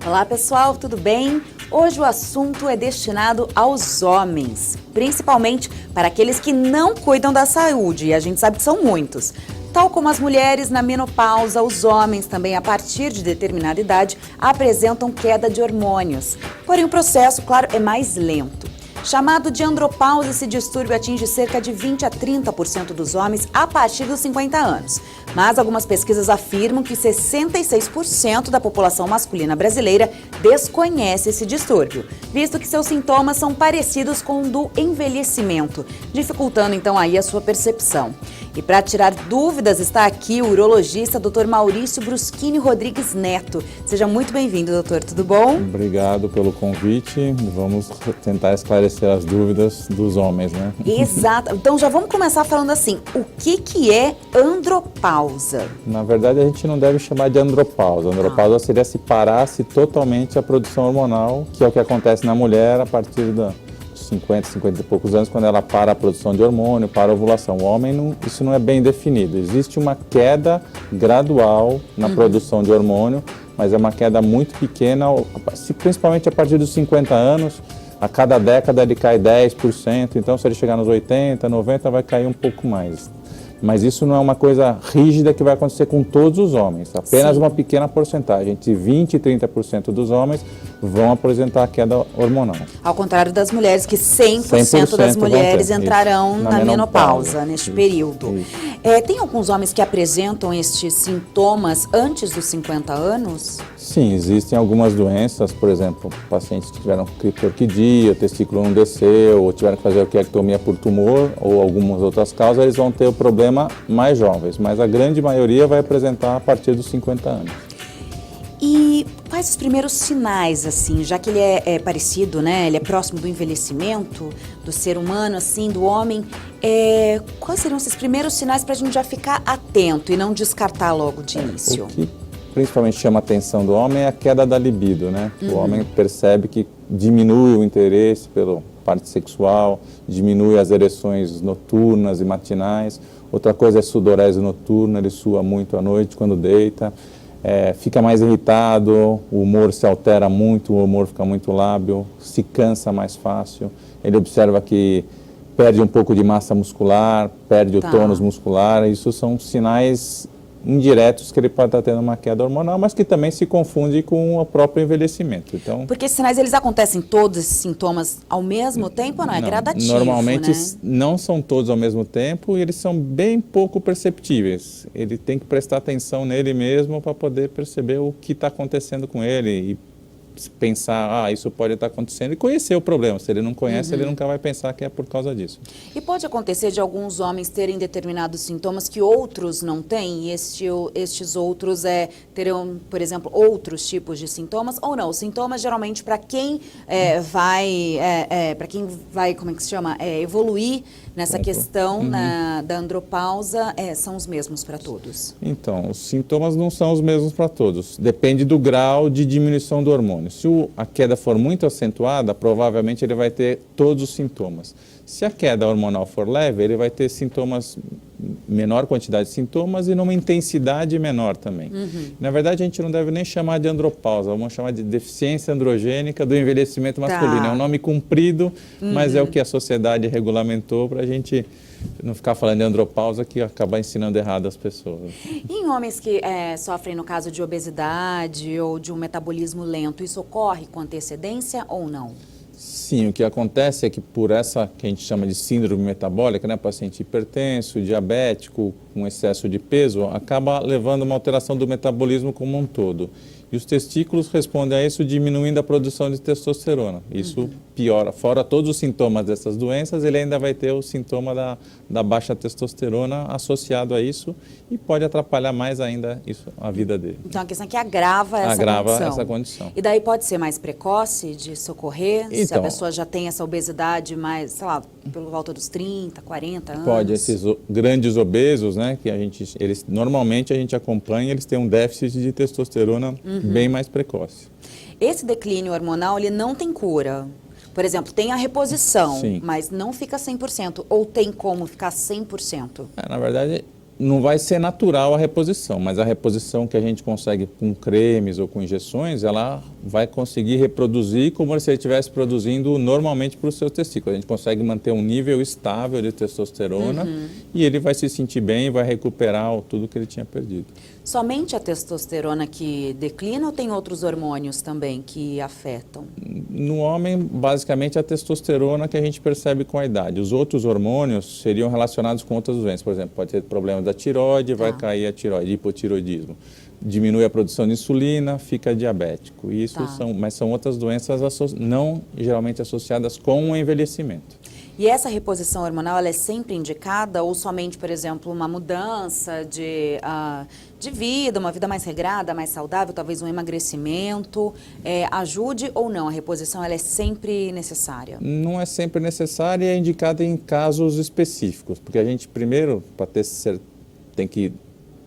Olá pessoal, tudo bem? Hoje o assunto é destinado aos homens, principalmente para aqueles que não cuidam da saúde, e a gente sabe que são muitos. Tal como as mulheres na menopausa, os homens também a partir de determinada idade apresentam queda de hormônios. Porém o processo, claro, é mais lento. Chamado de andropausa, esse distúrbio atinge cerca de 20 a 30% dos homens a partir dos 50 anos. Mas algumas pesquisas afirmam que 66% da população masculina brasileira desconhece esse distúrbio, visto que seus sintomas são parecidos com o do envelhecimento, dificultando então aí a sua percepção. E para tirar dúvidas está aqui o urologista Dr. Maurício Bruschini Rodrigues Neto. Seja muito bem-vindo, doutor, tudo bom? Obrigado pelo convite. Vamos tentar esclarecer as dúvidas dos homens, né? Exato. Então já vamos começar falando assim, o que é andropausa? Na verdade, a gente não deve chamar de andropausa. Andropausa seria se parasse totalmente a produção hormonal, que é o que acontece na mulher a partir dos 50 e poucos anos, quando ela para a produção de hormônio, para a ovulação. O homem, isso não é bem definido. Existe uma queda gradual na produção de hormônio, mas é uma queda muito pequena, principalmente a partir dos 50 anos. A cada década ele cai 10%, então se ele chegar nos 80, 90 vai cair um pouco mais. Mas isso não é uma coisa rígida que vai acontecer com todos os homens, apenas uma pequena porcentagem, entre 20% e 30% dos homens vão apresentar queda hormonal. Ao contrário das mulheres, que 100% das mulheres entrarão na menopausa neste período. Tem alguns homens que apresentam estes sintomas antes dos 50 anos? Sim, existem algumas doenças, por exemplo, pacientes que tiveram criptorquidia, o testículo não desceu, ou tiveram que fazer ectomia por tumor, ou algumas outras causas, eles vão ter o problema mais jovens, mas a grande maioria vai apresentar a partir dos 50 anos. E quais os primeiros sinais, assim, já que ele é parecido, né? Ele é próximo do envelhecimento, do ser humano, assim, do homem. Quais seriam esses primeiros sinais para a gente já ficar atento e não descartar logo de início? O que principalmente chama a atenção do homem é a queda da libido, né? O homem percebe que diminui o interesse pela parte sexual, diminui as ereções noturnas e matinais. Outra coisa é sudorese noturna, ele sua muito à noite quando deita. Fica mais irritado, o humor se altera muito, o humor fica muito lábil, se cansa mais fácil. Ele observa que perde um pouco de massa muscular, perde o tônus muscular. Isso são sinais indiretos que ele pode estar tendo uma queda hormonal, mas que também se confunde com o próprio envelhecimento. Então, porque esses sinais, eles acontecem todos esses sintomas ao mesmo tempo ou não? É gradativo, normalmente, né? Não são todos ao mesmo tempo e eles são bem pouco perceptíveis. Ele tem que prestar atenção nele mesmo para poder perceber o que está acontecendo com ele e pensar, isso pode estar acontecendo e conhecer o problema. Se ele não conhece, ele nunca vai pensar que é por causa disso. E pode acontecer de alguns homens terem determinados sintomas que outros não têm e estes outros terão, por exemplo, outros tipos de sintomas ou não? Os sintomas geralmente para quem vai, como é que se chama, evoluir nessa questão da andropausa, são os mesmos para todos? Então, os sintomas não são os mesmos para todos. Depende do grau de diminuição do hormônio. Se a queda for muito acentuada, provavelmente ele vai ter todos os sintomas. Se a queda hormonal for leve, ele vai ter sintomas, menor quantidade de sintomas e numa intensidade menor também. Na verdade, a gente não deve nem chamar de andropausa, vamos chamar de deficiência androgênica do envelhecimento masculino. É um nome comprido, mas é o que a sociedade regulamentou para a gente não ficar falando de andropausa que acabar ensinando errado as pessoas. E em homens que sofrem, no caso de obesidade ou de um metabolismo lento, isso ocorre com antecedência ou não? Sim, o que acontece é que por essa que a gente chama de síndrome metabólica, né, paciente hipertenso, diabético, com excesso de peso, acaba levando uma alteração do metabolismo como um todo. E os testículos respondem a isso diminuindo a produção de testosterona. Isso piora. Fora todos os sintomas dessas doenças, ele ainda vai ter o sintoma da baixa testosterona associado a isso e pode atrapalhar mais ainda a vida dele. Então a questão é que agrava essa condição. E daí pode ser mais precoce de socorrer, se a pessoa já tem essa obesidade mais, sei lá, pelo volta dos 30, 40 anos? Pode. Esses grandes obesos, né, que normalmente a gente acompanha, eles têm um déficit de testosterona bem mais precoce. Esse declínio hormonal, ele não tem cura? Por exemplo, tem a reposição, Sim. mas não fica 100%, ou tem como ficar 100%? Na verdade, não vai ser natural a reposição, mas a reposição que a gente consegue com cremes ou com injeções, ela vai conseguir reproduzir como se ele estivesse produzindo normalmente para os seus testículos. A gente consegue manter um nível estável de testosterona e ele vai se sentir bem e vai recuperar tudo que ele tinha perdido. Somente a testosterona que declina ou tem outros hormônios também que afetam? No homem, basicamente, a testosterona que a gente percebe com a idade. Os outros hormônios seriam relacionados com outras doenças. Por exemplo, pode ter problema da tireoide, vai cair a tireoide, hipotireoidismo. Diminui a produção de insulina, fica diabético. Isso mas são outras doenças não geralmente associadas com o envelhecimento. E essa reposição hormonal, ela é sempre indicada ou somente, por exemplo, uma mudança de vida, uma vida mais regrada, mais saudável, talvez um emagrecimento, ajude ou não? A reposição, ela é sempre necessária? Não é sempre necessária e é indicada em casos específicos, porque a gente primeiro, para tem que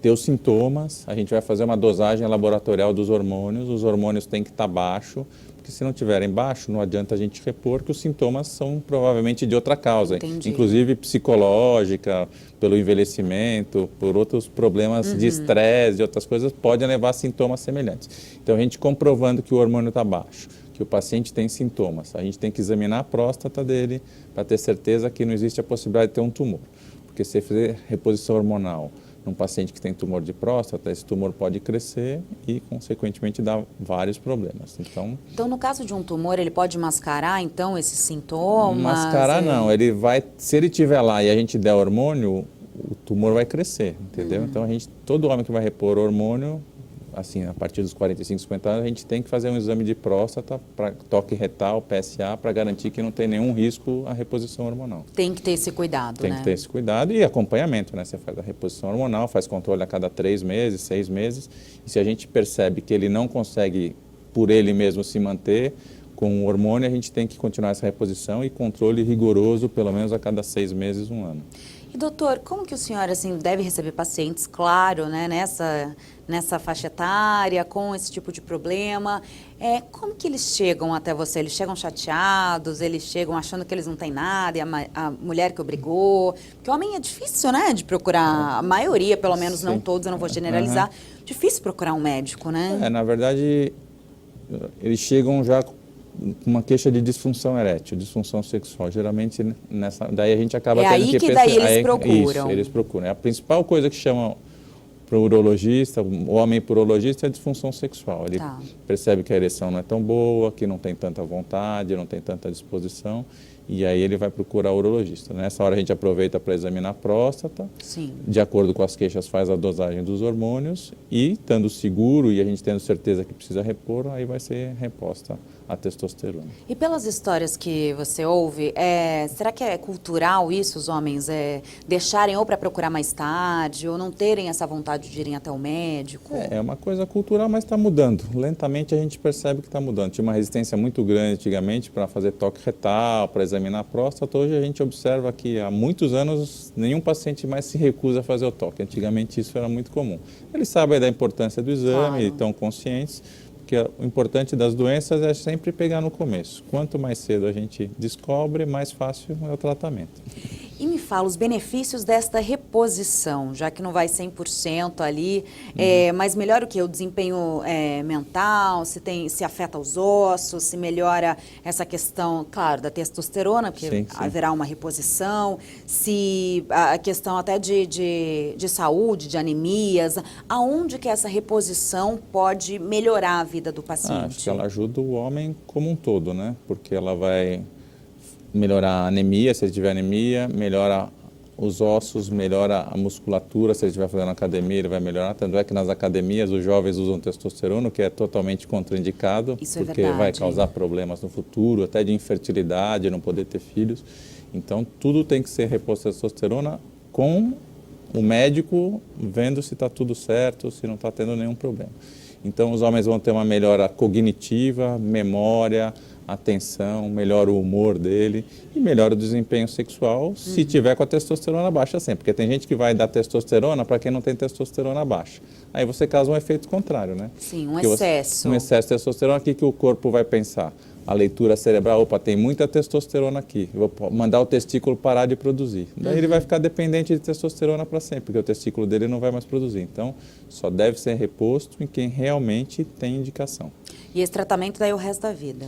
ter os sintomas, a gente vai fazer uma dosagem laboratorial dos hormônios, os hormônios têm que estar baixo, porque se não estiverem baixo, não adianta a gente repor, que os sintomas são provavelmente de outra causa, inclusive psicológica, pelo envelhecimento, por outros problemas de estresse, de outras coisas, podem levar a sintomas semelhantes. Então, a gente comprovando que o hormônio está baixo, que o paciente tem sintomas, a gente tem que examinar a próstata dele para ter certeza que não existe a possibilidade de ter um tumor, porque se fazer reposição hormonal num paciente que tem tumor de próstata, esse tumor pode crescer e, consequentemente, dar vários problemas. Então, no caso de um tumor, ele pode mascarar, então, esses sintomas? Mascarar não, ele vai, se ele estiver lá e a gente der hormônio, o tumor vai crescer, entendeu? Então, todo homem que vai repor hormônio, assim, a partir dos 45, 50 anos, a gente tem que fazer um exame de próstata, para toque retal, PSA, para garantir que não tem nenhum risco à reposição hormonal. Tem que ter esse cuidado, Tem que ter esse cuidado e acompanhamento, né? Você faz a reposição hormonal, faz controle a cada 3 meses, 6 meses, e se a gente percebe que ele não consegue, por ele mesmo, se manter com o hormônio, a gente tem que continuar essa reposição e controle rigoroso, pelo menos a cada 6 meses, 1 ano. E doutor, como que o senhor assim, deve receber pacientes, claro, né, nessa faixa etária, com esse tipo de problema? Como que eles chegam até você? Eles chegam chateados, eles chegam achando que eles não têm nada, e a mulher que obrigou? Porque o homem é difícil, né, de procurar, a maioria, pelo menos, não todos, eu não vou generalizar, difícil procurar um médico, né? Na verdade, eles chegam já com uma queixa de disfunção erétil, disfunção sexual. Geralmente, daí a gente acaba tendo que pensar... daí eles procuram. Isso, eles procuram. A principal coisa que chama para o urologista, o homem para o urologista, é a disfunção sexual. Ele percebe que a ereção não é tão boa, que não tem tanta vontade, não tem tanta disposição, e aí ele vai procurar o urologista. Nessa hora a gente aproveita para examinar a próstata, de acordo com as queixas faz a dosagem dos hormônios e, estando seguro e a gente tendo certeza que precisa repor, aí vai ser reposta a testosterona. E pelas histórias que você ouve, será que é cultural isso, os homens deixarem ou para procurar mais tarde, ou não terem essa vontade de irem até o médico? É uma coisa cultural, mas está mudando. Lentamente a gente percebe que está mudando. Tinha uma resistência muito grande antigamente para fazer toque retal, para examinar a próstata. Hoje a gente observa que há muitos anos nenhum paciente mais se recusa a fazer o toque. Antigamente isso era muito comum. Eles sabem da importância do exame, estão conscientes, porque o importante das doenças é sempre pegar no começo. Quanto mais cedo a gente descobre, mais fácil é o tratamento. E me fala os benefícios desta reposição, já que não vai 100% ali, mas melhora o quê? O desempenho mental, se afeta os ossos, se melhora essa questão, claro, da testosterona, porque haverá uma reposição, se a questão até de saúde, de anemias, aonde que essa reposição pode melhorar a vida do paciente? Acho que ela ajuda o homem como um todo, né? Porque ela vai melhorar a anemia, se ele tiver anemia, melhora os ossos, melhora a musculatura, se ele estiver fazendo academia, ele vai melhorar. Tanto é que nas academias os jovens usam testosterona, o que é totalmente contraindicado, porque vai causar problemas no futuro, até de infertilidade, não poder ter filhos. Então, tudo tem que ser reposto a testosterona com o médico vendo se está tudo certo, se não está tendo nenhum problema. Então, os homens vão ter uma melhora cognitiva, memória, atenção, melhora o humor dele e melhora o desempenho sexual se tiver com a testosterona baixa sempre. Porque tem gente que vai dar testosterona para quem não tem testosterona baixa. Aí você causa um efeito contrário, né? Sim, um excesso. Um excesso de testosterona, o que o corpo vai pensar? a leitura cerebral, opa, tem muita testosterona aqui, eu vou mandar o testículo parar de produzir. Daí ele vai ficar dependente de testosterona para sempre, porque o testículo dele não vai mais produzir. Então, só deve ser reposto em quem realmente tem indicação. E esse tratamento daí é o resto da vida?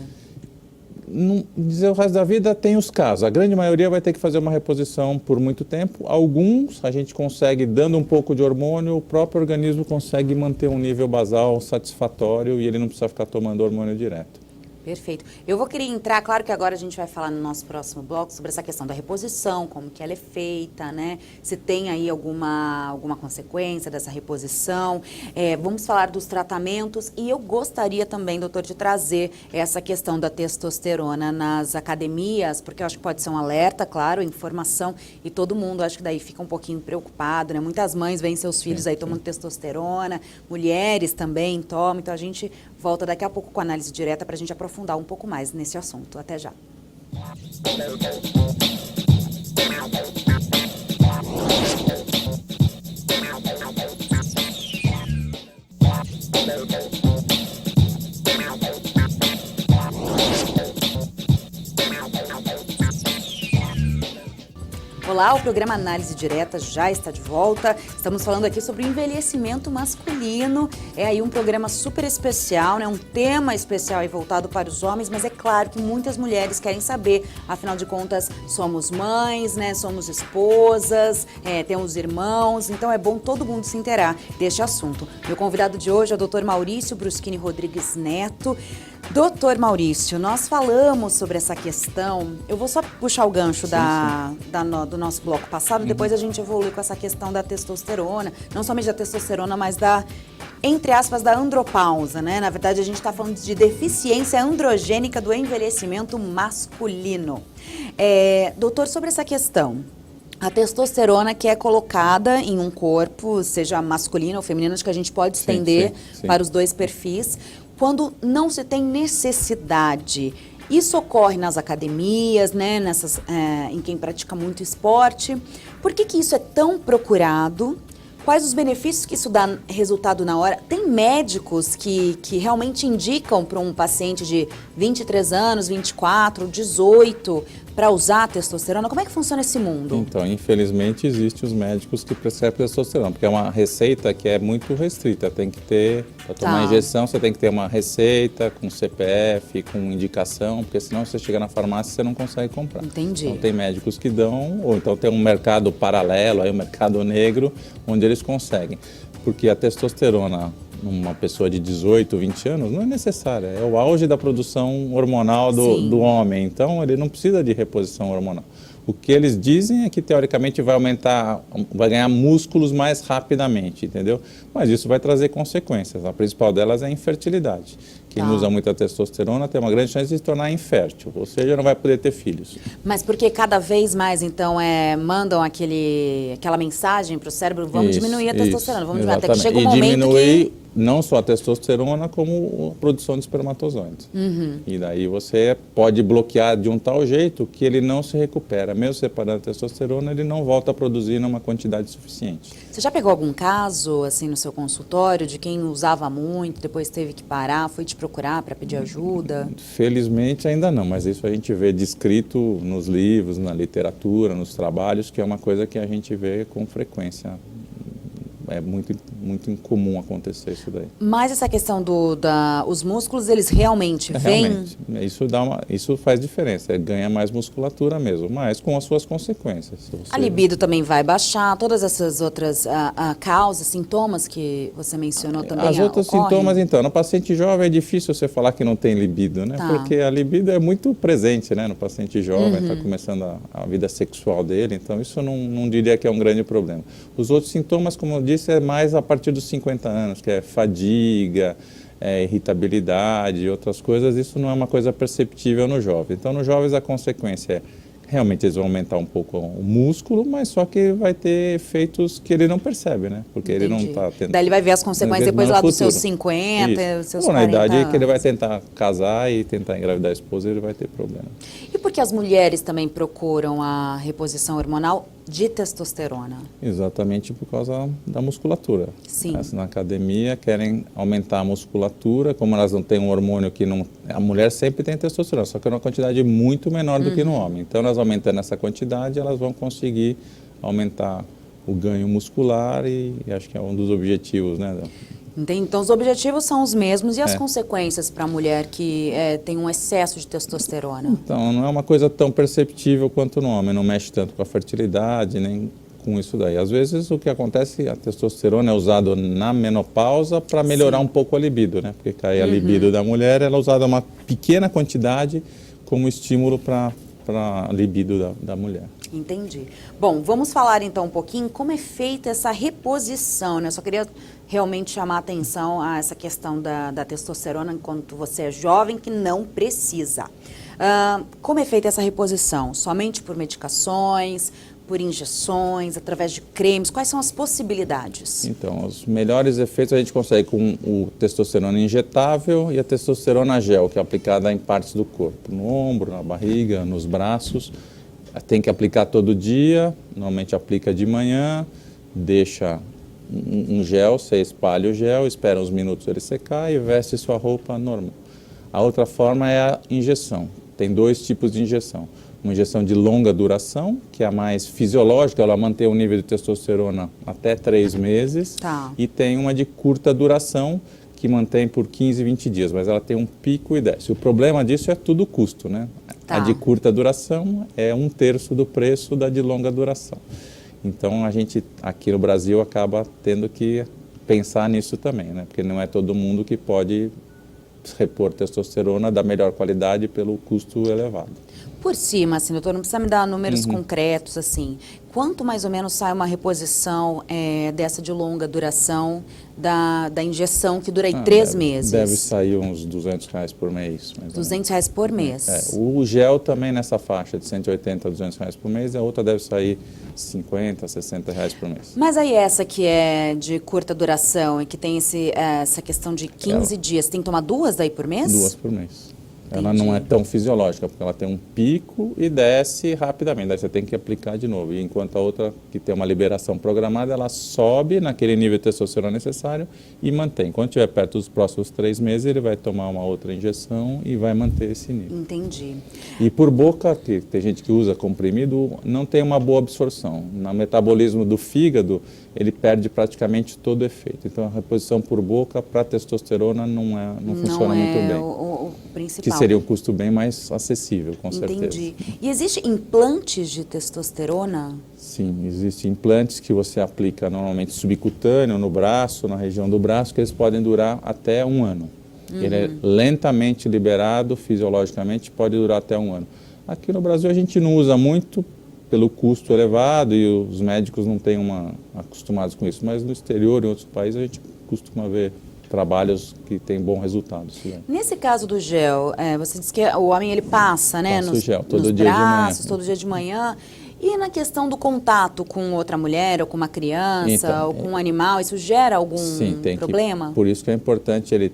Não, dizer o resto da vida tem os casos. A grande maioria vai ter que fazer uma reposição por muito tempo. Alguns a gente consegue, dando um pouco de hormônio, o próprio organismo consegue manter um nível basal satisfatório e ele não precisa ficar tomando hormônio direto. Perfeito. Eu vou querer entrar, claro que agora a gente vai falar no nosso próximo bloco sobre essa questão da reposição, como que ela é feita, né? Se tem aí alguma consequência dessa reposição. Vamos falar dos tratamentos e eu gostaria também, doutor, de trazer essa questão da testosterona nas academias, porque eu acho que pode ser um alerta, claro, informação, e todo mundo acho que daí fica um pouquinho preocupado, né? Muitas mães veem seus filhos aí tomando testosterona, mulheres também tomam, então a gente volta daqui a pouco com a análise direta para a gente aprofundar um pouco mais nesse assunto. Até já. Olá, o programa Análise Direta já está de volta. Estamos falando aqui sobre o envelhecimento masculino. É aí um programa super especial, né? Um tema especial aí voltado para os homens, mas é claro que muitas mulheres querem saber. Afinal de contas, somos mães, né? Somos esposas, temos irmãos, então é bom todo mundo se inteirar deste assunto. Meu convidado de hoje é o Dr. Maurício Bruschini Rodrigues Neto. Doutor Maurício, nós falamos sobre essa questão, eu vou só puxar o gancho do nosso bloco passado, depois a gente evolui com essa questão da testosterona, não somente da testosterona, mas da, entre aspas, da andropausa, né? Na verdade, a gente está falando de deficiência androgênica do envelhecimento masculino. Doutor, sobre essa questão, a testosterona que é colocada em um corpo, seja masculino ou feminino, acho que a gente pode estender para os dois perfis, quando não se tem necessidade. Isso ocorre nas academias, né, em quem pratica muito esporte. Por que isso é tão procurado? Quais os benefícios que isso dá resultado na hora? Tem médicos que realmente indicam para um paciente de 23 anos, 24, 18, para usar testosterona? Como é que funciona esse mundo? Então, infelizmente, existem os médicos que prescrevem testosterona, porque é uma receita que é muito restrita. Tem que ter, para tomar injeção, você tem que ter uma receita com CPF, com indicação, porque senão você chega na farmácia e você não consegue comprar. Entendi. Então, tem médicos que dão, ou então tem um mercado paralelo, aí um mercado negro, onde eles conseguem. Porque a testosterona numa pessoa de 18, 20 anos não é necessária, é o auge da produção hormonal do homem, então ele não precisa de reposição hormonal. O que eles dizem é que teoricamente vai aumentar, vai ganhar músculos mais rapidamente, entendeu? Mas isso vai trazer consequências, a principal delas é a infertilidade. Quem usa muita testosterona tem uma grande chance de se tornar infértil, ou seja, não vai poder ter filhos. Mas porque cada vez mais, então, mandam aquela mensagem para o cérebro, vamos diminuir a testosterona, vamos diminuir, até que chega um momento que... não só a testosterona, como a produção de espermatozoides. E daí você pode bloquear de um tal jeito que ele não se recupera. Mesmo separando a testosterona, ele não volta a produzir numa quantidade suficiente. Você já pegou algum caso, assim, no seu consultório, de quem usava muito, depois teve que parar, foi te procurar para pedir ajuda? Felizmente ainda não, mas isso a gente vê descrito nos livros, na literatura, nos trabalhos, que é uma coisa que a gente vê com frequência. É muito incomum acontecer isso daí. Mas essa questão os músculos, eles realmente vêm? Realmente. Isso faz diferença, ganha mais musculatura mesmo, mas com as suas consequências. A libido também vai baixar, todas essas outras causas, sintomas que você mencionou também As outros ocorrem? sintomas, então, no paciente jovem é difícil você falar que não tem libido, né? Porque a libido é muito presente, né? No paciente jovem, está começando a vida sexual dele, então isso não diria que é um grande problema. Os outros sintomas, como eu disse, é mais a partir dos 50 anos, que é fadiga, irritabilidade e outras coisas. Isso não é uma coisa perceptível no jovem. Então, nos jovens a consequência é realmente eles vão aumentar um pouco o músculo, mas só que vai ter efeitos que ele não percebe, né? Porque ele não está tendo... Daí ele vai ver as consequências depois lá dos seus 50, dos seus 40 na idade anos. que ele vai tentar casar e tentar engravidar a esposa, ele vai ter problema. E por que as mulheres também procuram a reposição hormonal de testosterona? Exatamente por causa da musculatura. Sim. Na academia querem aumentar a musculatura, como elas não têm um hormônio que não... A mulher sempre tem testosterona, só que é uma quantidade muito menor do que no homem. Então, elas aumentando essa quantidade, elas vão conseguir aumentar o ganho muscular e acho que é um dos objetivos, né? Entendi. Então, os objetivos são os mesmos e as consequências para a mulher que tem um excesso de testosterona? Então, não é uma coisa tão perceptível quanto no homem, não mexe tanto com a fertilidade, nem com isso daí. Às vezes, o que acontece, a testosterona é usada na menopausa para melhorar um pouco a libido, né? Porque cai a libido da mulher, ela é usada uma pequena quantidade como estímulo para a libido da mulher. Entendi. Bom, vamos falar então um pouquinho como é feita essa reposição, né? Eu só queria realmente chamar a atenção a essa questão da testosterona enquanto você é jovem que não precisa. Como é feita essa reposição? Somente por medicações, por injeções, através de cremes? Quais são as possibilidades? Então, os melhores efeitos a gente consegue com o testosterona injetável e a testosterona gel, que é aplicada em partes do corpo, no ombro, na barriga, nos braços. Tem que aplicar todo dia, normalmente aplica de manhã, deixa um gel, você espalha o gel, espera uns minutos ele secar e veste sua roupa normal. A outra forma é a injeção. Tem dois tipos de injeção. Uma injeção de longa duração, que é a mais fisiológica, ela mantém o nível de testosterona até 3 meses. Tá. E tem uma de curta duração, que mantém por 15, 20 dias, mas ela tem um pico e desce. O problema disso é tudo o custo, né? Tá. A de curta duração é 1/3 do preço da de longa duração. Então, a gente aqui no Brasil acaba tendo que pensar nisso também, né? Porque não é todo mundo que pode repor testosterona da melhor qualidade pelo custo elevado. Por cima, assim, doutor, não precisa me dar números concretos, assim. Quanto mais ou menos sai uma reposição dessa de longa duração da injeção que dura aí 3 meses? Deve sair uns R$200 por mês. R$200 por mês. O gel também nessa faixa de 180 a R$200 por mês, a outra deve sair R$50, R$60 por mês. Mas aí essa que é de curta duração e que tem essa questão de 15 dias, tem que tomar 2 daí por mês? 2 por mês. Entendi. Ela não é tão fisiológica, porque ela tem um pico e desce rapidamente, daí você tem que aplicar de novo. E enquanto a outra, que tem uma liberação programada, ela sobe naquele nível de testosterona necessário e mantém. Quando estiver perto dos próximos 3 meses, ele vai tomar uma outra injeção e vai manter esse nível. Entendi. E por boca, que tem gente que usa comprimido, não tem uma boa absorção. No metabolismo do fígado, ele perde praticamente todo o efeito. Então, a reposição por boca para testosterona não funciona muito bem. O principal. Que seria um custo bem mais acessível, com certeza. Entendi. E existem implantes de testosterona? Sim, existem implantes que você aplica normalmente subcutâneo, no braço, na região do braço, que eles podem durar até 1 ano. Ele é lentamente liberado, fisiologicamente, pode durar até 1 ano. Aqui no Brasil a gente não usa muito pelo custo elevado e os médicos não têm acostumados com isso, mas no exterior, em outros países, a gente costuma ver trabalhos que têm bom resultado. Nesse caso do gel, você disse que o homem ele passa, né, Passa nos, o gel todo nos dia braços, de manhã. todo dia de manhã. E na questão do contato com outra mulher, ou com uma criança, Então, ou com um animal, isso gera algum tem problema? Por isso que é importante, ele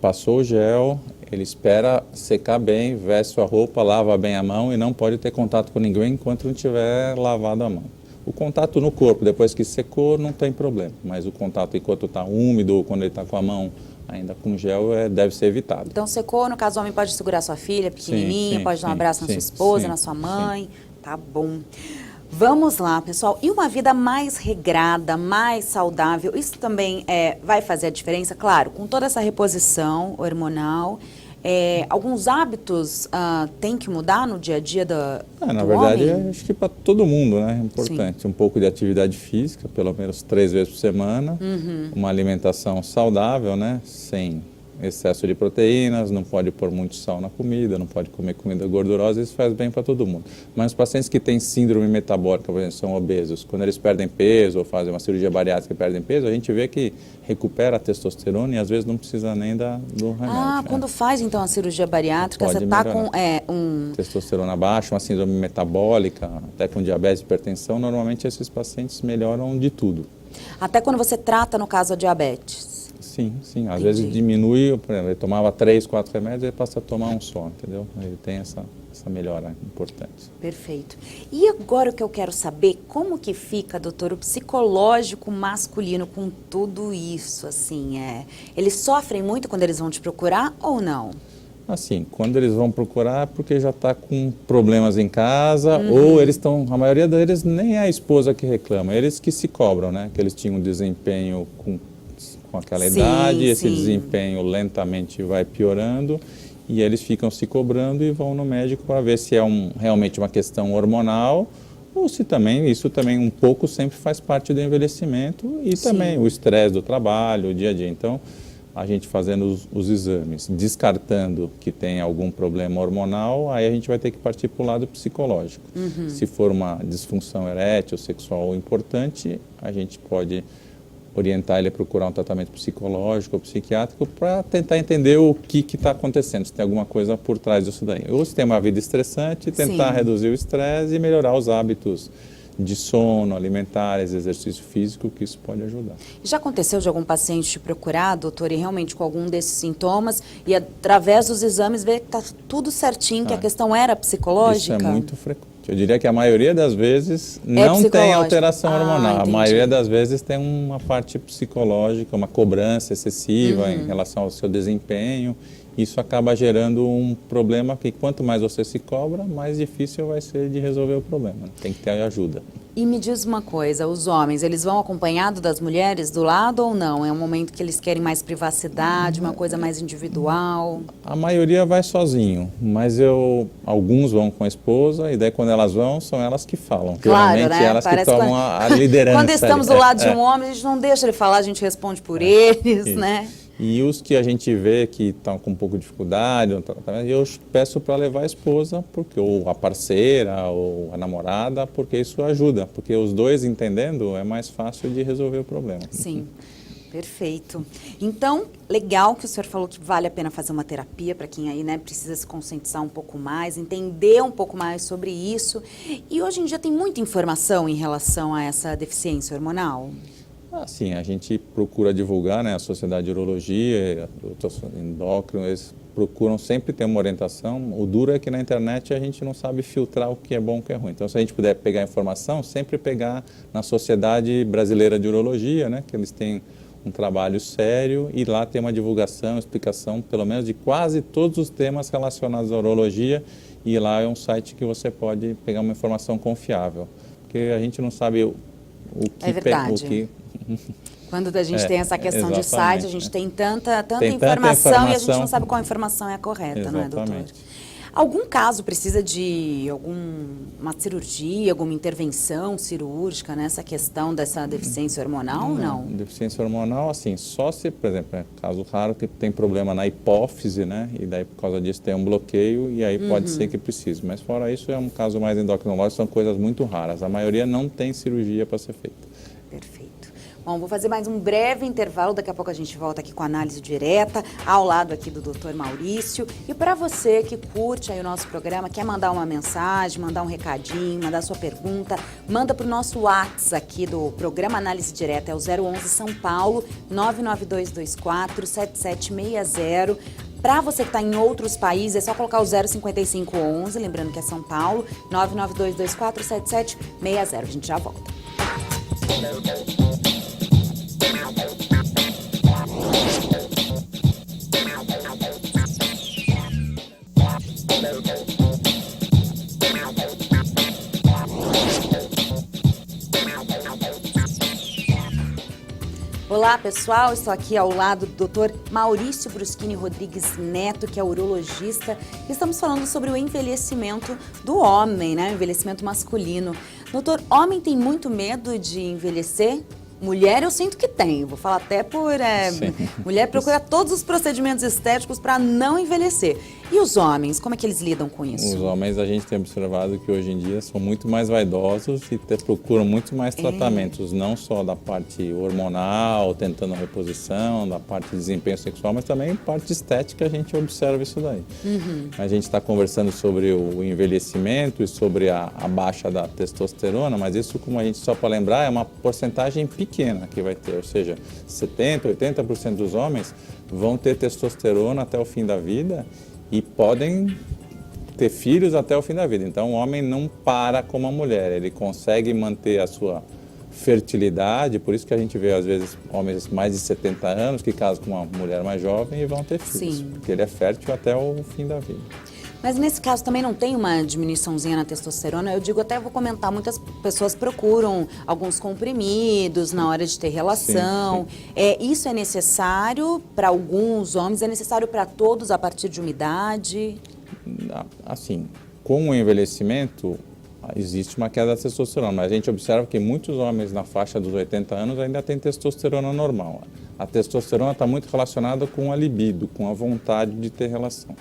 passou o gel, ele espera secar bem, veste sua roupa, lava bem a mão e não pode ter contato com ninguém enquanto não tiver lavado a mão. O contato no corpo, depois que secou, não tem problema, mas o contato enquanto está úmido ou quando ele está com a mão ainda com gel deve ser evitado. Então secou, no caso o homem pode segurar sua filha pequenininha, pode dar um abraço na sua esposa, na sua mãe, tá bom. Vamos lá, pessoal. E uma vida mais regrada, mais saudável, isso também vai fazer a diferença? Claro, com toda essa reposição hormonal, alguns hábitos tem que mudar no dia a dia do na verdade, homem? acho que para todo mundo, né? É importante. Sim. Um pouco de atividade física, pelo menos 3 vezes por semana. Uma alimentação saudável, né? Sem excesso de proteínas, não pode pôr muito sal na comida, não pode comer comida gordurosa, isso faz bem para todo mundo. Mas os pacientes que têm síndrome metabólica, por exemplo, são obesos, quando eles perdem peso ou fazem uma cirurgia bariátrica e perdem peso, a gente vê que recupera a testosterona e às vezes não precisa nem do remédio. Quando faz então a cirurgia bariátrica, Pode você está melhorar. com testosterona baixa, uma síndrome metabólica, até com diabetes e hipertensão, normalmente esses pacientes melhoram de tudo. Até quando você trata, no caso, a diabetes? Sim. Às Entendi. vezes diminui, por exemplo, ele tomava 3, 4 remédios, ele passa a tomar um só, entendeu? Ele tem essa essa melhora importante. Perfeito. E agora o que eu quero saber, como que fica, doutor, o psicológico masculino com tudo isso, assim, eles sofrem muito quando eles vão te procurar ou não? Assim, quando eles vão procurar é porque já está com problemas em casa, ou eles estão, a maioria deles nem é a esposa que reclama, eles que se cobram, né? Que eles tinham um desempenho com aquela idade, esse desempenho lentamente vai piorando e eles ficam se cobrando e vão no médico para ver se é realmente uma questão hormonal ou se também, isso também um pouco sempre faz parte do envelhecimento e também o estresse do trabalho, o dia a dia. Então, a gente fazendo os exames, descartando que tem algum problema hormonal, aí a gente vai ter que partir para o lado psicológico. Se for uma disfunção erétil, sexual importante, a gente pode orientar ele a procurar um tratamento psicológico ou psiquiátrico para tentar entender o que está acontecendo, se tem alguma coisa por trás disso daí. Ou se tem uma vida estressante, tentar reduzir o estresse e melhorar os hábitos de sono, alimentares, exercício físico, que isso pode ajudar. Já aconteceu de algum paciente te procurar, doutor, e realmente com algum desses sintomas, e através dos exames ver que está tudo certinho, que a questão era psicológica? Isso é muito frequente. Eu diria que a maioria das vezes não tem alteração hormonal. A maioria das vezes tem uma parte psicológica, uma cobrança excessiva em relação ao seu desempenho. Isso acaba gerando um problema que quanto mais você se cobra, mais difícil vai ser de resolver o problema. Tem que ter ajuda. E me diz uma coisa, os homens, eles vão acompanhados das mulheres do lado ou não? É um momento que eles querem mais privacidade, uma coisa mais individual? A maioria vai sozinho, mas alguns vão com a esposa e daí quando elas vão, são elas que falam. Claro, geralmente né? elas Parece que tomam a liderança. Quando estamos do lado de um homem, a gente não deixa ele falar, a gente responde por eles, né? E os que a gente vê que estão com um pouco de dificuldade, eu peço para levar a esposa, ou a parceira, ou a namorada, porque isso ajuda. Porque os dois entendendo é mais fácil de resolver o problema. Sim, perfeito. Então, legal que o senhor falou que vale a pena fazer uma terapia para quem aí, né, precisa se conscientizar um pouco mais, entender um pouco mais sobre isso. E hoje em dia tem muita informação em relação a essa deficiência hormonal? Sim, a gente procura divulgar, né, a Sociedade de Urologia, o endócrino, eles procuram sempre ter uma orientação. O duro é que na internet a gente não sabe filtrar o que é bom e o que é ruim. Então, se a gente puder pegar informação, sempre pegar na Sociedade Brasileira de Urologia, né, que eles têm um trabalho sério e lá tem uma divulgação, explicação, pelo menos de quase todos os temas relacionados à urologia, e lá é um site que você pode pegar uma informação confiável, porque a gente não sabe o que... É verdade. Quando a gente tem essa questão de site, a gente tem tanta informação e a gente não sabe qual informação é a correta, não é, doutor? Algum caso precisa de uma cirurgia, alguma intervenção cirúrgica nessa questão dessa deficiência hormonal ou não? Deficiência hormonal, assim, só se, por exemplo, é caso raro que tem problema na hipófise, né? E daí por causa disso tem um bloqueio e aí pode ser que precise. Mas fora isso é um caso mais endocrinológico, são coisas muito raras. A maioria não tem cirurgia para ser feita. Perfeito. Bom, vou fazer mais um breve intervalo, daqui a pouco a gente volta aqui com a análise direta, ao lado aqui do Dr. Maurício. E para você que curte aí o nosso programa, quer mandar uma mensagem, mandar um recadinho, mandar sua pergunta, manda para o nosso WhatsApp aqui do programa Análise Direta, é o 011 São Paulo, 992247760. Para você que está em outros países, é só colocar o 05511, lembrando que é São Paulo, 992247760. A gente já volta. Olá pessoal, estou aqui ao lado do Dr. Maurício Bruschini Rodrigues Neto, que é urologista, e estamos falando sobre o envelhecimento do homem, né? O envelhecimento masculino. Doutor, homem tem muito medo de envelhecer? Mulher eu sinto que tem, vou falar até por... mulher procura todos os procedimentos estéticos para não envelhecer. E os homens, como é que eles lidam com isso? Os homens, a gente tem observado que hoje em dia são muito mais vaidosos e procuram muito mais tratamentos, não só da parte hormonal, tentando a reposição, da parte de desempenho sexual, mas também parte estética, a gente observa isso daí. A gente está conversando sobre o envelhecimento e sobre a baixa da testosterona, mas isso, como a gente só para lembrar, é uma porcentagem pequena que vai ter, ou seja, 70%, 80% dos homens vão ter testosterona até o fim da vida e podem ter filhos até o fim da vida. Então, o homem não para como a mulher, ele consegue manter a sua fertilidade, por isso que a gente vê, às vezes, homens mais de 70 anos que casam com uma mulher mais jovem e vão ter filhos, Sim. porque ele é fértil até o fim da vida. Mas nesse caso também não tem uma diminuiçãozinha na testosterona? Eu digo, até vou comentar, muitas pessoas procuram alguns comprimidos na hora de ter relação. Sim. Isso é necessário para alguns homens? É necessário para todos a partir de uma idade? Assim, com o envelhecimento, existe uma queda da testosterona, mas a gente observa que muitos homens na faixa dos 80 anos ainda têm testosterona normal. A testosterona está muito relacionada com a libido, com a vontade de ter relação.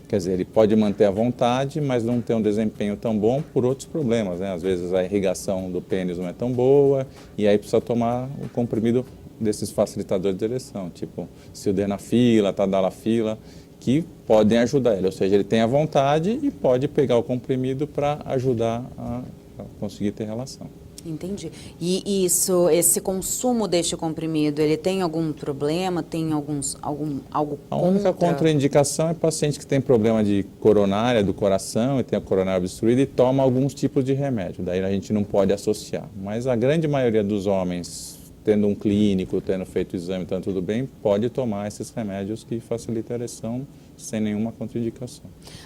Quer dizer, ele pode manter a vontade, mas não ter um desempenho tão bom por outros problemas, né? Às vezes a irrigação do pênis não é tão boa e aí precisa tomar o comprimido desses facilitadores de ereção, tipo sildenafila, tadalafila, que podem ajudar ele. Ou seja, ele tem a vontade e pode pegar o comprimido para ajudar a conseguir ter relação. Entendi. E esse consumo deste comprimido, ele tem algum problema? Tem algo A única contra? contraindicação é paciente que tem problema de coronária, do coração, e tem a coronária obstruída e toma alguns tipos de remédio. Daí a gente não pode associar. Mas a grande maioria dos homens, tendo um clínico, tendo feito o exame, então tudo bem, pode tomar esses remédios que facilitam a ereção sem nenhuma contraindicação.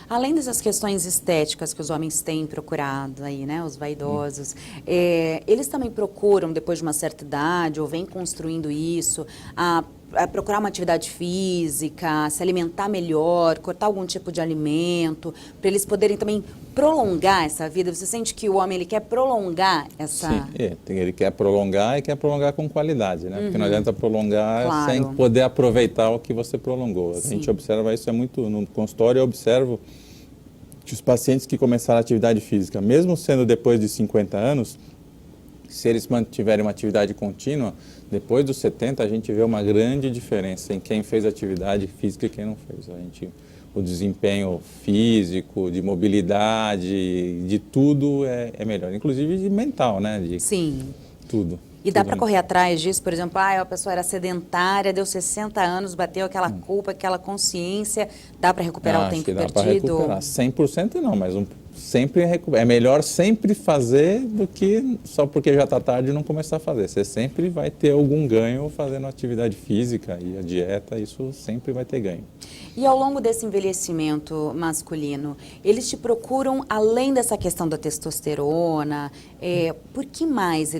Além dessas questões estéticas que os homens têm procurado aí, né, os vaidosos, eles também procuram, depois de uma certa idade, ou vêm construindo isso, a procurar uma atividade física, se alimentar melhor, cortar algum tipo de alimento, para eles poderem também prolongar essa vida? Você sente que o homem ele quer prolongar essa... Sim, ele quer prolongar e quer prolongar com qualidade, né? Porque não adianta prolongar Claro. sem poder aproveitar o que você prolongou. A gente observa isso muito no consultório, eu observo que os pacientes que começaram a atividade física, mesmo sendo depois de 50 anos, se eles mantiverem uma atividade contínua, depois dos 70 a gente vê uma grande diferença em quem fez atividade física e quem não fez. O desempenho físico, de mobilidade, de tudo é melhor, inclusive de mental, né? Sim. Tudo. E dá para correr atrás disso? Por exemplo, a pessoa era sedentária, deu 60 anos, bateu aquela culpa, aquela consciência, dá para recuperar o tempo que dá perdido? para recuperar. 100% não, mas sempre é melhor sempre fazer do que só porque já está tarde não começar a fazer. Você sempre vai ter algum ganho fazendo atividade física e a dieta, isso sempre vai ter ganho. E ao longo desse envelhecimento masculino, eles te procuram, além dessa questão da testosterona, por que mais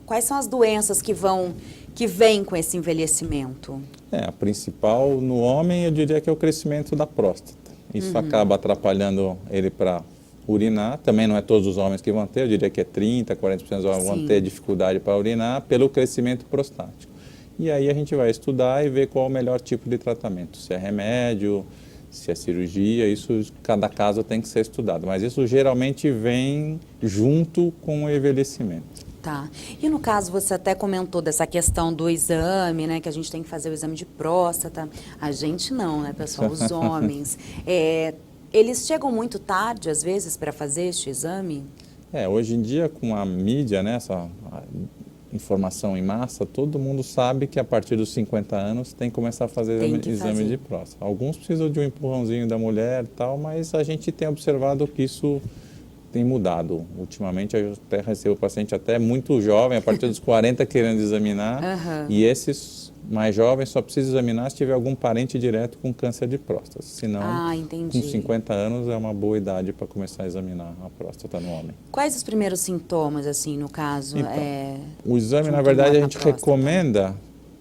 quais são as doenças que vêm com esse envelhecimento? A principal no homem eu diria que é o crescimento da próstata. Isso acaba atrapalhando ele para urinar. Também não é todos os homens que vão ter, eu diria que é 30%, 40% dos homens vão ter dificuldade para urinar pelo crescimento prostático. E aí a gente vai estudar e ver qual é o melhor tipo de tratamento. Se é remédio, se é cirurgia, isso cada caso tem que ser estudado. Mas isso geralmente vem junto com o envelhecimento. Tá. E no caso, você até comentou dessa questão do exame, né? Que a gente tem que fazer o exame de próstata. A gente não, né, pessoal? Os homens. Eles chegam muito tarde, às vezes, para fazer este exame? Hoje em dia, com a mídia, né, essa informação em massa, todo mundo sabe que a partir dos 50 anos tem que começar a fazer exame de próstata. Alguns precisam de um empurrãozinho da mulher e tal, mas a gente tem observado que isso tem mudado. Ultimamente, eu até recebo paciente até muito jovem, a partir dos 40 querendo examinar, e esses mais jovens só precisam examinar se tiver algum parente direto com câncer de próstata. Senão, com 50 anos é uma boa idade para começar a examinar a próstata no homem. Quais os primeiros sintomas, assim, no caso? Então, o exame, na verdade, a gente recomenda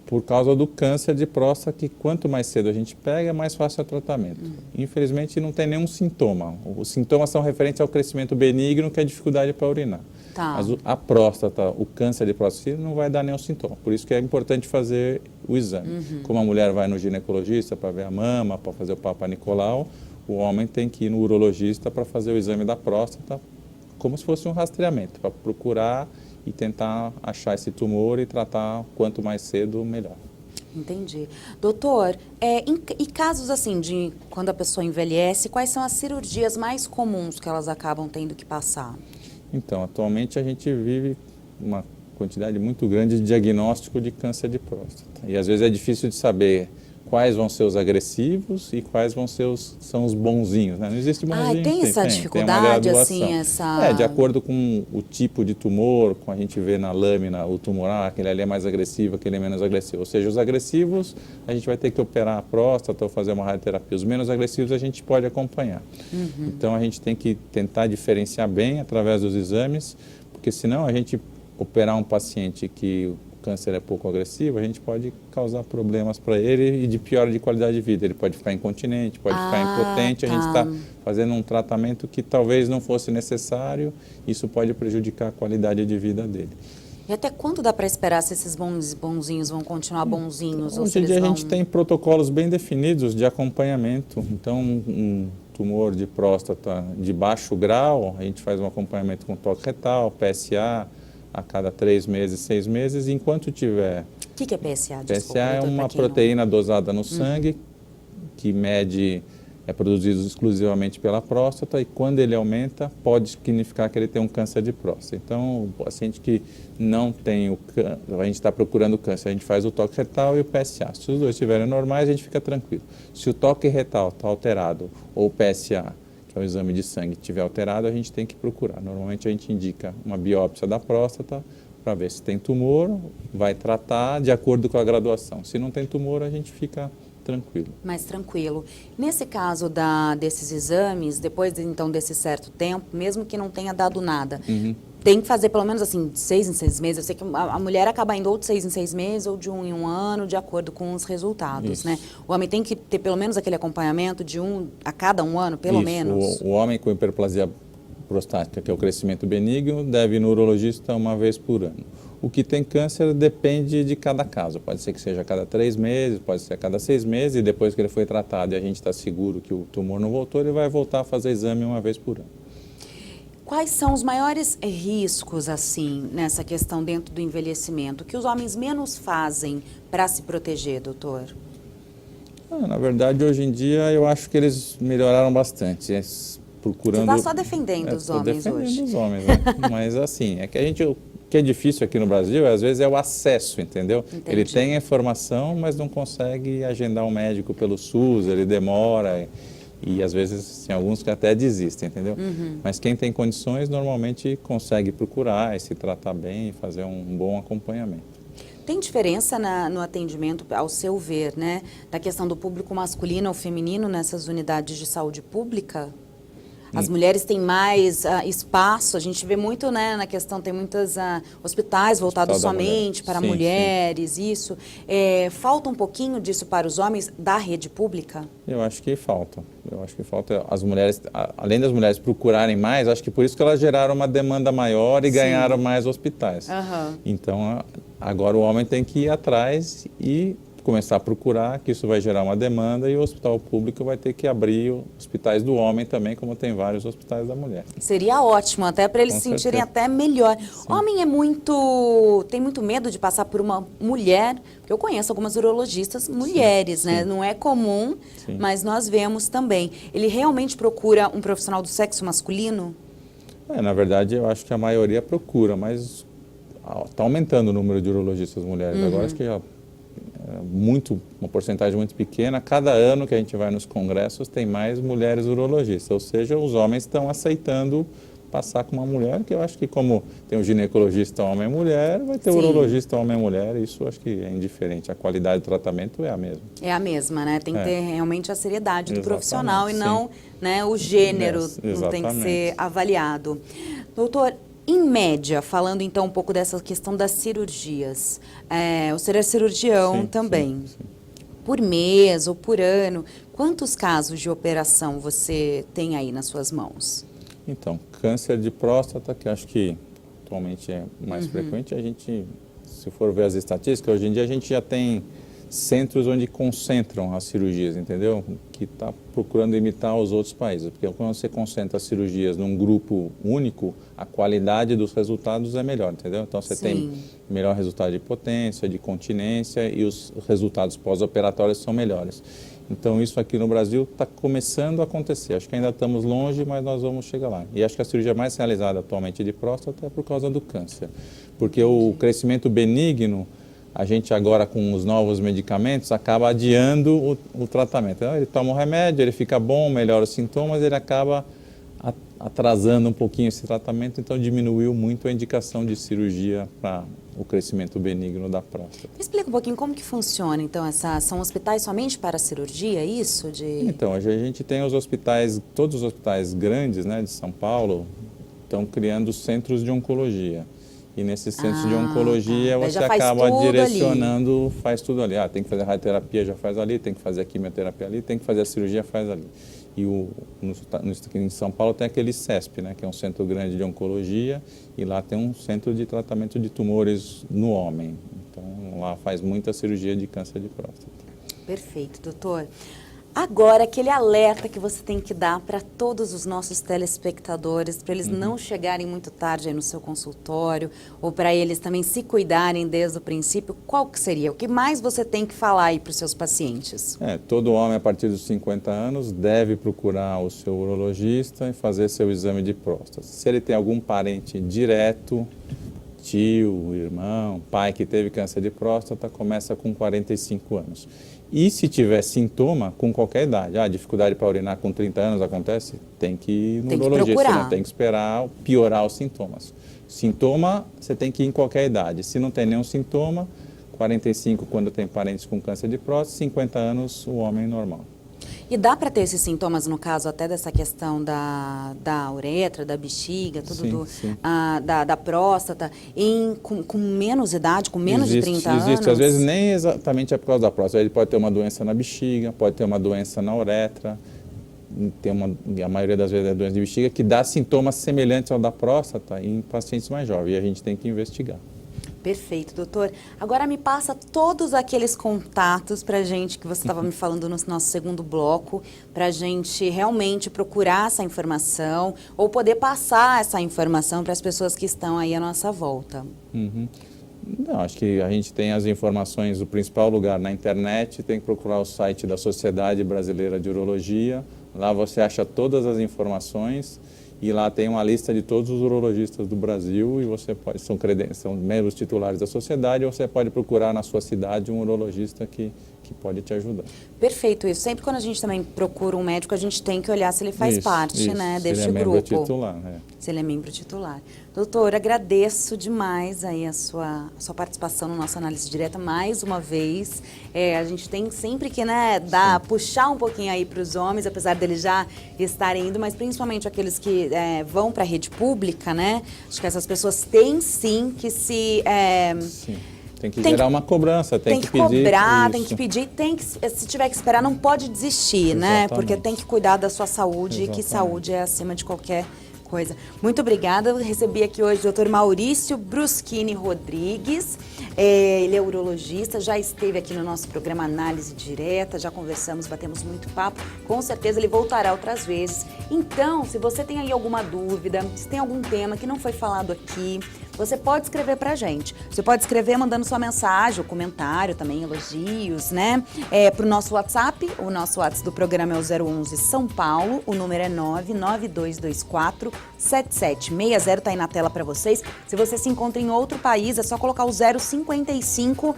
por causa do câncer de próstata, que quanto mais cedo a gente pega, mais fácil é o tratamento. Infelizmente, não tem nenhum sintoma. Os sintomas são referentes ao crescimento benigno, que é a dificuldade para urinar. Mas a próstata, o câncer de próstata, não vai dar nenhum sintoma. Por isso que é importante fazer o exame. Como a mulher vai no ginecologista para ver a mama, para fazer o Papa Nicolau, o homem tem que ir no urologista para fazer o exame da próstata, como se fosse um rastreamento, para procurar e tentar achar esse tumor e tratar quanto mais cedo, melhor. Entendi. Doutor, e casos assim de quando a pessoa envelhece, quais são as cirurgias mais comuns que elas acabam tendo que passar? Então, atualmente a gente vive uma quantidade muito grande de diagnóstico de câncer de próstata. E às vezes é difícil de saber quais vão ser os agressivos e quais são os bonzinhos, né? Não existe bonzinho. Tem essa dificuldade, tem uma graduação. assim, essa... De acordo com o tipo de tumor, como a gente vê na lâmina, o tumoral, aquele ali é mais agressivo, aquele é menos agressivo. Ou seja, os agressivos, a gente vai ter que operar a próstata ou fazer uma radioterapia. Os menos agressivos, a gente pode acompanhar. Então, a gente tem que tentar diferenciar bem através dos exames, porque senão a gente operar um paciente que câncer é pouco agressivo, a gente pode causar problemas para ele e de piora de qualidade de vida. Ele pode ficar incontinente, pode ficar impotente. A gente está fazendo um tratamento que talvez não fosse necessário. Isso pode prejudicar a qualidade de vida dele. E até quando dá para esperar se esses bonzinhos vão continuar bonzinhos? Hoje em dia a gente tem protocolos bem definidos de acompanhamento. Então, um tumor de próstata de baixo grau, a gente faz um acompanhamento com toque retal, PSA, a cada 3 meses, 6 meses, enquanto tiver... O que é PSA? PSA é uma proteína dosada no sangue que é produzido exclusivamente pela próstata e quando ele aumenta pode significar que ele tem um câncer de próstata. Então, o paciente que não tem o câncer, a gente está procurando câncer, a gente faz o toque retal e o PSA. Se os dois estiverem normais, a gente fica tranquilo. Se o toque retal está alterado ou o PSA, o exame de sangue estiver alterado, a gente tem que procurar. Normalmente a gente indica uma biópsia da próstata para ver se tem tumor, vai tratar de acordo com a graduação. Se não tem tumor, a gente fica tranquilo. Mais tranquilo. Nesse caso desses exames, depois então desse certo tempo, mesmo que não tenha dado nada, tem que fazer pelo menos assim, de 6 em 6 meses. Eu sei que a mulher acaba indo ou de 6 em 6 meses ou de 1 em 1 ano, de acordo com os resultados, né? O homem tem que ter pelo menos aquele acompanhamento de a cada 1 ano, pelo menos. O homem com hiperplasia prostática, que é o crescimento benigno, deve ir no urologista 1 vez por ano. O que tem câncer depende de cada caso. Pode ser que seja a cada 3 meses, pode ser a cada 6 meses, e depois que ele foi tratado e a gente está seguro que o tumor não voltou, ele vai voltar a fazer exame 1 vez por ano. Quais são os maiores riscos, assim, nessa questão dentro do envelhecimento? Que os homens menos fazem para se proteger, doutor? Na verdade, hoje em dia, eu acho que eles melhoraram bastante. Procurando... Você está só defendendo os homens hoje. Defendendo os homens, né? Mas, assim, o que é difícil aqui no Brasil, às vezes, é o acesso, entendeu? Entendi. Ele tem a informação, mas não consegue agendar um médico pelo SUS, ele demora... E às vezes tem alguns que até desistem, entendeu? Mas quem tem condições normalmente consegue procurar e se tratar bem e fazer um bom acompanhamento. Tem diferença no atendimento, ao seu ver, né? Da questão do público masculino ou feminino nessas unidades de saúde pública? As mulheres têm mais espaço, a gente vê muito, né, na questão, tem muitos hospitais voltados somente para mulheres, isso. Falta um pouquinho disso para os homens da rede pública? Eu acho que falta. As mulheres, além das mulheres procurarem mais, acho que por isso que elas geraram uma demanda maior e ganharam mais hospitais. Então, agora o homem tem que ir atrás e começar a procurar, que isso vai gerar uma demanda e o hospital público vai ter que abrir hospitais do homem também, como tem vários hospitais da mulher. Seria ótimo, até para eles se sentirem até melhor. O homem tem muito medo de passar por uma mulher, porque eu conheço algumas urologistas mulheres, né? Não é comum, mas nós vemos também. Ele realmente procura um profissional do sexo masculino? Na verdade, eu acho que a maioria procura, mas está aumentando o número de urologistas mulheres. Agora acho que já uma porcentagem muito pequena. Cada ano que a gente vai nos congressos tem mais mulheres urologistas, ou seja, os homens estão aceitando passar com uma mulher, que eu acho que como tem um ginecologista homem e mulher, vai ter urologista homem e mulher, isso acho que é indiferente, a qualidade do tratamento é a mesma. É a mesma, né? Tem que ter realmente a seriedade do profissional e não, né, o gênero não tem que ser avaliado. Doutor, em média, falando então um pouco dessa questão das cirurgias, o senhor é cirurgião também. Por mês ou por ano, quantos casos de operação você tem aí nas suas mãos? Então, câncer de próstata, que acho que atualmente é mais frequente, a gente, se for ver as estatísticas, hoje em dia a gente já tem centros onde concentram as cirurgias, entendeu? Que está procurando imitar os outros países, porque quando você concentra as cirurgias num grupo único, a qualidade dos resultados é melhor, entendeu? Então você tem melhor resultado de potência, de continência e os resultados pós-operatórios são melhores. Então isso aqui no Brasil está começando a acontecer, acho que ainda estamos longe, mas nós vamos chegar lá. E acho que a cirurgia mais realizada atualmente de próstata é por causa do câncer, porque o crescimento benigno, a gente agora com os novos medicamentos acaba adiando o tratamento. Então, ele toma o remédio, ele fica bom, melhora os sintomas, ele acaba atrasando um pouquinho esse tratamento, então diminuiu muito a indicação de cirurgia para o crescimento benigno da próstata. Me explica um pouquinho como que funciona, então, são hospitais somente para cirurgia, isso? Então, a gente tem os hospitais, todos os hospitais grandes, né, de São Paulo, estão criando centros de oncologia. E nesses centros de oncologia você acaba direcionando, ali. Faz tudo ali. Tem que fazer radioterapia, já faz ali, tem que fazer a quimioterapia ali, tem que fazer a cirurgia, faz ali. E em São Paulo tem aquele CESP, né, que é um centro grande de oncologia, e lá tem um centro de tratamento de tumores no homem. Então, lá faz muita cirurgia de câncer de próstata. Perfeito, doutor. Agora, aquele alerta que você tem que dar para todos os nossos telespectadores, para eles não chegarem muito tarde aí no seu consultório, ou para eles também se cuidarem desde o princípio, qual que seria? O que mais você tem que falar aí para os seus pacientes? Todo homem a partir dos 50 anos deve procurar o seu urologista e fazer seu exame de próstata. Se ele tem algum parente direto, tio, irmão, pai que teve câncer de próstata, começa com 45 anos. E se tiver sintoma, com qualquer idade, dificuldade para urinar com 30 anos acontece, tem que ir no urologista, não tem que esperar piorar os sintomas. Sintoma, você tem que ir em qualquer idade. Se não tem nenhum sintoma, 45 quando tem parentes com câncer de próstata, 50 anos o homem normal. E dá para ter esses sintomas, no caso, até dessa questão da uretra, da bexiga, tudo sim. Da próstata, com menos idade, com menos de 30 anos? Existe, às vezes nem exatamente é por causa da próstata. Ele pode ter uma doença na bexiga, pode ter uma doença na uretra, a maioria das vezes é doença de bexiga, que dá sintomas semelhantes ao da próstata em pacientes mais jovens, e a gente tem que investigar. Perfeito, doutor. Agora me passa todos aqueles contatos para a gente, que você estava me falando no nosso segundo bloco, para a gente realmente procurar essa informação ou poder passar essa informação para as pessoas que estão aí à nossa volta. Não, acho que a gente tem as informações, o principal lugar na internet, tem que procurar o site da Sociedade Brasileira de Urologia, lá você acha todas as informações. E lá tem uma lista de todos os urologistas do Brasil e você pode, são membros titulares da sociedade, ou você pode procurar na sua cidade um urologista que pode te ajudar. Perfeito, isso. Sempre quando a gente também procura um médico, a gente tem que olhar se ele faz parte, né, deste grupo. Se ele é membro titular, Se ele é membro titular. Doutor, agradeço demais aí a sua participação na nossa análise direta mais uma vez. A gente tem sempre que, puxar um pouquinho aí para os homens, apesar deles já estarem indo, mas principalmente aqueles que vão para a rede pública, né? Acho que essas pessoas têm sim que se... Sim. Tem que gerar uma cobrança, tem que pedir. Cobrar, tem que pedir, se tiver que esperar, não pode desistir, né? Porque tem que cuidar da sua saúde, e que saúde é acima de qualquer coisa. Muito obrigada. Eu recebi aqui hoje o Dr. Maurício Bruschini Rodrigues. Ele é urologista, já esteve aqui no nosso programa Análise Direta, já conversamos, batemos muito papo. Com certeza ele voltará outras vezes. Então, se você tem aí alguma dúvida, se tem algum tema que não foi falado aqui, você pode escrever pra gente. Você pode escrever mandando sua mensagem, ou comentário também, elogios, né? Pro nosso WhatsApp, o nosso WhatsApp do programa é o 011 São Paulo, o número é 99224-7760, tá aí na tela pra vocês. Se você se encontra em outro país, é só colocar o 055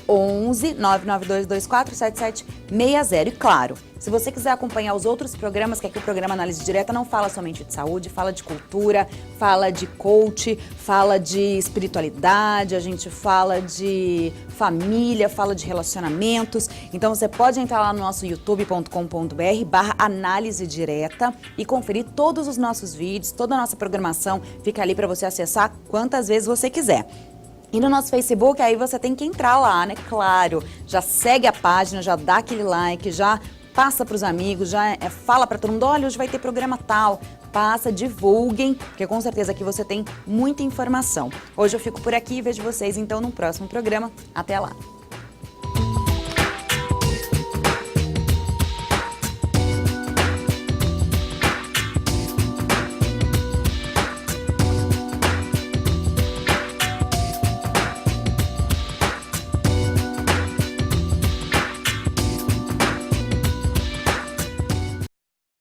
11 99224-7760. E claro, se você quiser acompanhar os outros programas, que aqui o programa Análise Direta não fala somente de saúde, fala de cultura, fala de coach, fala de espiritualidade, a gente fala de família, fala de relacionamentos. Então você pode entrar lá no nosso youtube.com.br/análise direta e conferir todos os nossos vídeos, toda a nossa programação fica ali para você acessar quantas vezes você quiser. E no nosso Facebook, aí você tem que entrar lá, né? Claro, já segue a página, já dá aquele like, já passa para os amigos, já fala para todo mundo, olha, hoje vai ter programa tal. Passa, divulguem, porque com certeza aqui você tem muita informação. Hoje eu fico por aqui e vejo vocês então no próximo programa. Até lá!